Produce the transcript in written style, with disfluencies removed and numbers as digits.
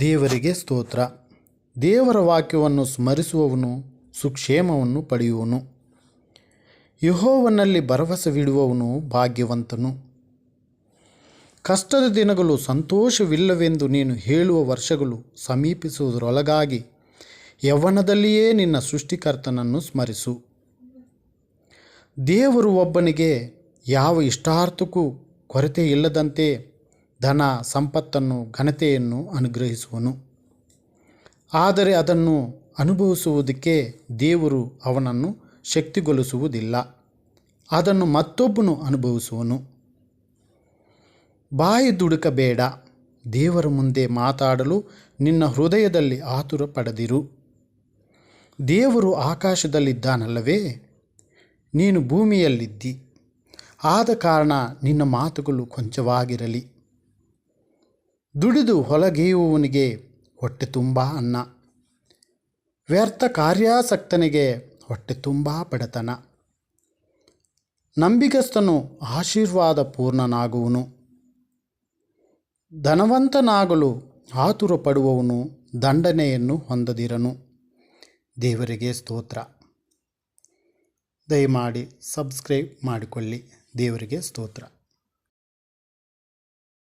ದೇವರಿಗೆ ಸ್ತೋತ್ರ. ದೇವರ ವಾಕ್ಯವನ್ನು ಸ್ಮರಿಸುವವನು ಸುಕ್ಷೇಮವನ್ನು ಪಡೆಯುವನು. ಯೆಹೋವನಲ್ಲಿ ಭರವಸವಿಡುವವನು ಭಾಗ್ಯವಂತನು. ಕಷ್ಟದ ದಿನಗಳು ಸಂತೋಷವಿಲ್ಲವೆಂದು ನೀನು ಹೇಳುವ ವರ್ಷಗಳು ಸಮೀಪಿಸುವುದರೊಳಗಾಗಿ ಯೌವನದಲ್ಲಿಯೇ ನಿನ್ನ ಸೃಷ್ಟಿಕರ್ತನನ್ನು ಸ್ಮರಿಸು. ದೇವರು ಒಬ್ಬನಿಗೆ ಯಾವ ಇಷ್ಟಾರ್ಥಕ್ಕೂ ಕೊರತೆ ಇಲ್ಲದಂತೆ ಧನ ಸಂಪತ್ತನ್ನು ಘನತೆಯನ್ನು ಅನುಗ್ರಹಿಸುವನು. ಆದರೆ ಅದನ್ನು ಅನುಭವಿಸುವುದಕ್ಕೆ ದೇವರು ಅವನನ್ನು ಶಕ್ತಿಗೊಳಿಸುವುದಿಲ್ಲ. ಅದನ್ನು ಮತ್ತೊಬ್ಬನು ಅನುಭವಿಸುವನು. ಬಾಯಿ ದುಡುಕಬೇಡ. ದೇವರ ಮುಂದೆ ಮಾತಾಡಲು ನಿನ್ನ ಹೃದಯದಲ್ಲಿ ಆತುರ ಪಡದಿರು. ದೇವರು ಆಕಾಶದಲ್ಲಿದ್ದಾನಲ್ಲವೇ? ನೀನು ಭೂಮಿಯಲ್ಲಿದ್ದಿ. ಆದ ಕಾರಣ ನಿನ್ನ ಮಾತುಗಳು ಕೊಂಚವಾಗಿರಲಿ. ದುಡಿದು ಹೊಲಗೇಯುವವನಿಗೆ ಹೊಟ್ಟೆ ತುಂಬ ಅನ್ನ, ವ್ಯರ್ಥ ಕಾರ್ಯಾಸಕ್ತನಿಗೆ ಹೊಟ್ಟೆ ತುಂಬ ಬಡತನ. ನಂಬಿಗಸ್ತನು ಆಶೀರ್ವಾದ ಪೂರ್ಣನಾಗುವನು. ಧನವಂತನಾಗಲು ಆತುರ ಪಡುವವನು ದಂಡನೆಯನ್ನು ಹೊಂದದಿರನು. ದೇವರಿಗೆ ಸ್ತೋತ್ರ. ದಯಮಾಡಿ ಸಬ್ಸ್ಕ್ರೈಬ್ ಮಾಡಿಕೊಳ್ಳಿ. ದೇವರಿಗೆ ಸ್ತೋತ್ರ.